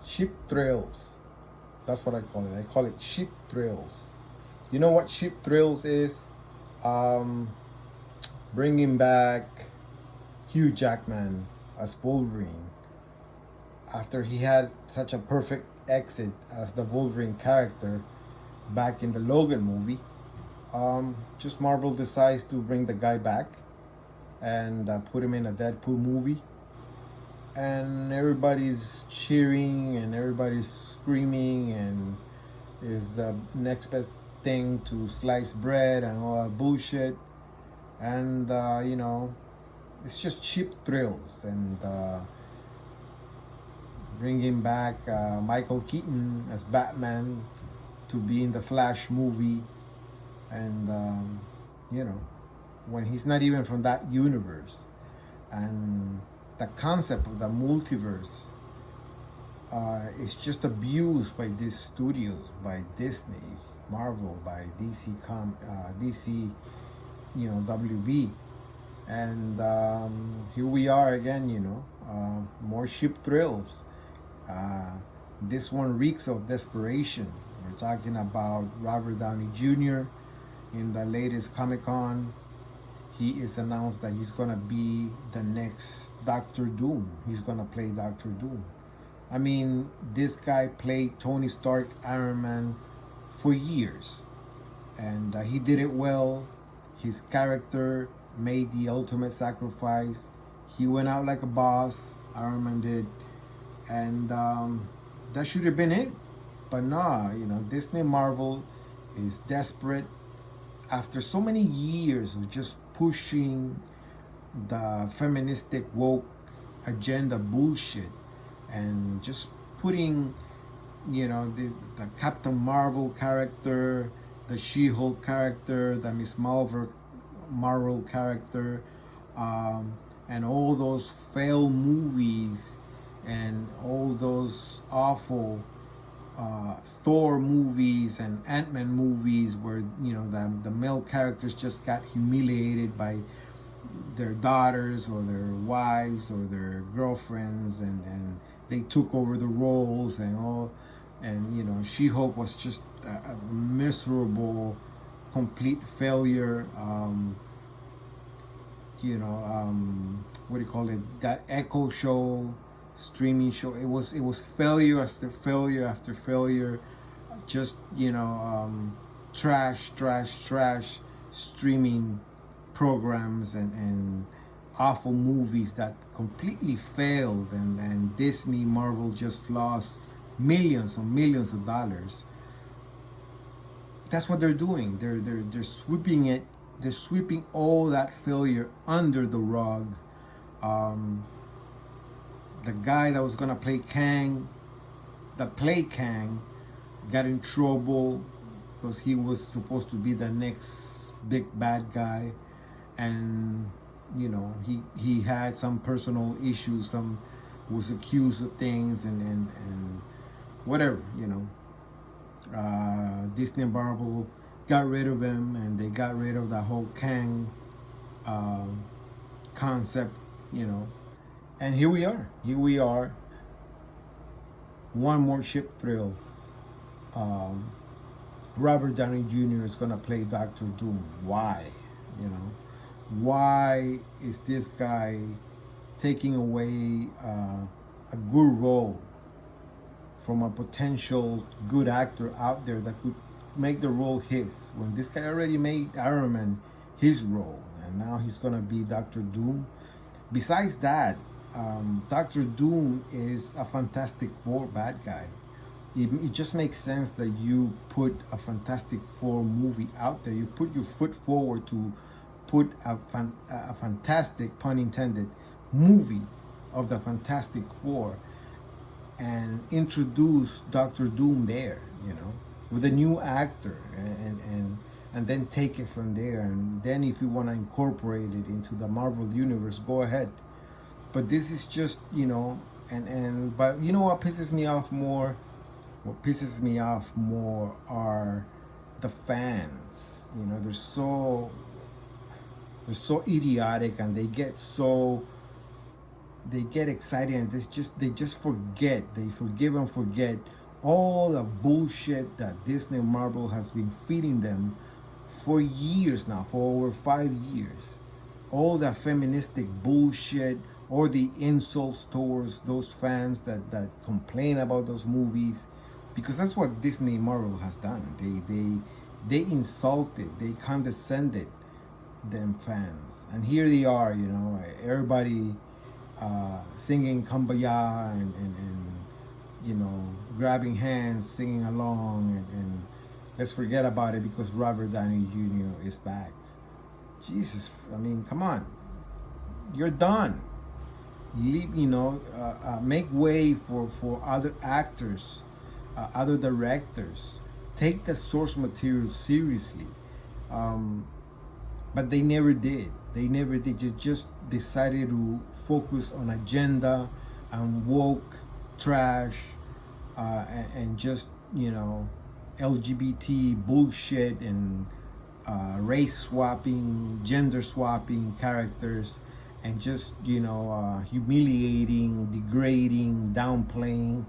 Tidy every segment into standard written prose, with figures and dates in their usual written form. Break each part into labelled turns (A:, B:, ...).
A: Cheap thrills. That's what I call it. I call it cheap thrills. You know what cheap thrills is? Um, Bringing back Hugh Jackman as Wolverine after he had such a perfect exit as the Wolverine character back in the Logan movie. Just Marvel decides to bring the guy back and put him in a Deadpool movie, and everybody's cheering and everybody's screaming and is the next best thing to sliced bread and all that bullshit. And it's just cheap thrills. And bringing back Michael Keaton as Batman to be in the Flash movie, and when he's not even from that universe, and the concept of the multiverse is just abused by these studios, by Disney, Marvel, by DC, WB. And here we are again, more ship thrills. This one reeks of desperation. We're talking about Robert Downey Jr. in the latest Comic-Con. He is announced that he's gonna be the next Doctor Doom. He's gonna play Doctor Doom. I mean, this guy played Tony Stark, Iron Man for years, and he did it well. His character made the ultimate sacrifice. He went out like a boss. Iron Man did, and that should have been it. But nah, Disney Marvel is desperate after so many years of just pushing the feministic woke agenda bullshit and just putting the Captain Marvel character, the She-Hulk character, the Miss Marvel character, and all those failed movies and all those awful Thor movies and Ant-Man movies where the male characters just got humiliated by their daughters or their wives or their girlfriends, and they took over the roles and all. And She-Hulk was just a miserable, complete failure. What do you call it? That Echo show, streaming show. It was failure after failure after failure. Just trash streaming programs and awful movies that completely failed, and Disney Marvel just lost millions and millions of dollars. That's what they're doing. They're sweeping it. They're sweeping all that failure under the rug. The guy that was gonna play Kang, got in trouble because he was supposed to be the next big bad guy, and he had some personal issues. Some was accused of things and whatever. Disney Marvel got rid of him, and they got rid of the whole Kang concept, and here we are, one more ship thrill. Robert Downey Jr. is gonna play Doctor Doom. Why? Why is this guy taking away a good role from a potential good actor out there that could make the role his, when this guy already made Iron Man his role, and now he's gonna be Doctor Doom? Besides that, Doctor Doom is a Fantastic Four bad guy. It just makes sense that you put a Fantastic Four movie out there. You put your foot forward to put a fantastic, pun intended, movie of the Fantastic Four and introduce Doctor Doom there, with a new actor, and then take it from there. And then if you want to incorporate it into the Marvel universe, go ahead. But this is just, but what pisses me off more? What pisses me off more are the fans. They're so idiotic, and they get so they get excited and they just forget. They forgive and forget all the bullshit that Disney and Marvel has been feeding them for years now, for over 5 years. All the feministic bullshit, or the insults towards those fans that complain about those movies, because that's what Disney and Marvel has done. They insulted, they condescended them fans, and here they are, you know, everybody singing Kumbaya and you know, grabbing hands, singing along, and let's forget about it because Robert Downey Jr. is back. Jesus, I mean, come on, you're done. Leave, you know, make way for other actors, other directors. Take the source material seriously. But they never did. They never did. You just decided to focus on agenda and woke trash, and just, you know, LGBT bullshit and race swapping, gender swapping characters, and just, you know, humiliating, degrading, downplaying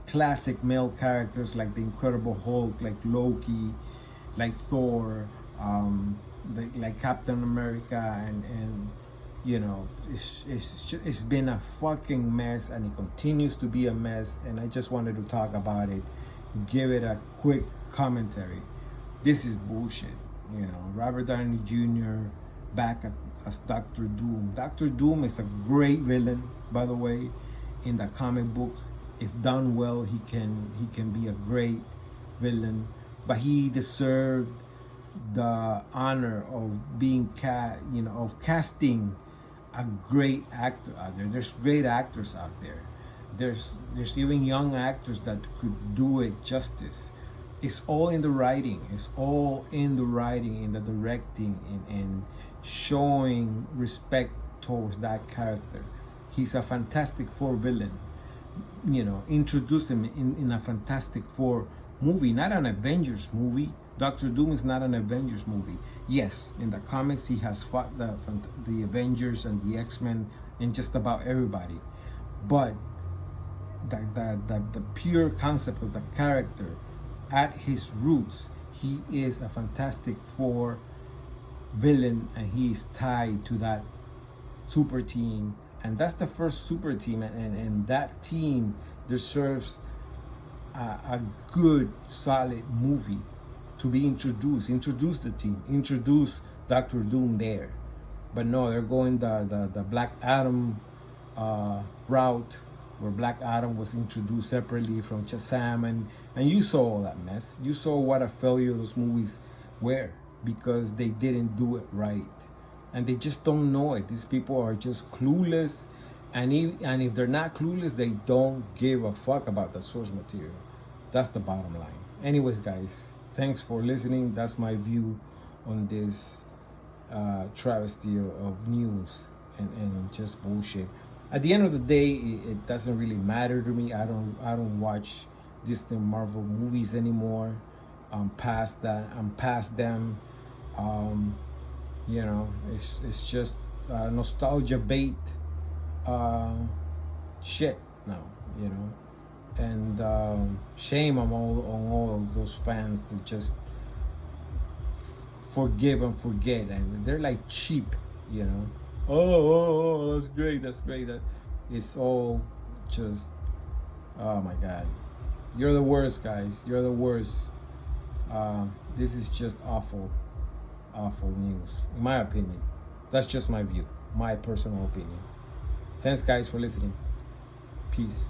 A: classic male characters like the Incredible Hulk, like Loki, like Thor, like Captain America, and you know, it's been a fucking mess, and it continues to be a mess. And I just wanted to talk about it, give it a quick commentary. This is bullshit, you know. Robert Downey Jr. back as Doctor Doom. Doctor Doom is a great villain, by the way, in the comic books. If done well, he can be a great villain, but he deserved the honor of being of casting a great actor out there. There's great actors out there. There's even young actors that could do it justice. It's all in the writing. It's all in the writing, in the directing, and showing respect towards that character. He's a Fantastic Four villain. You know, introduce him in a Fantastic Four movie, not an Avengers movie. Doctor Doom is not an Avengers movie. Yes, in the comics he has fought the Avengers and the X-Men and just about everybody, but the pure concept of the character, at his roots, he is a Fantastic Four villain, and he is tied to that super team, and that's the first super team, and that team deserves a good, solid movie to be introduce the team, introduce Doctor Doom there. But no, they're going the Black Adam route, where Black Adam was introduced separately from Shazam, and you saw all that mess. You saw what a failure those movies were, because they didn't do it right, and they just don't know it. These people are just clueless, and if they're not clueless, they don't give a fuck about the source material. That's the bottom line. Anyways, guys, thanks for listening. That's my view on this travesty of news and just bullshit. At the end of the day, it doesn't really matter to me. I don't watch Disney Marvel movies anymore. I'm past that. I'm past them. You know, it's just nostalgia bait shit now, you know. And shame on all those fans that just forgive and forget, and they're like cheap, you know. Oh, that's great. That it's all just, oh my God, you're the worst, guys. You're the worst. This is just awful news, in my opinion. That's just my view, my personal opinions. Thanks, guys, for listening. Peace.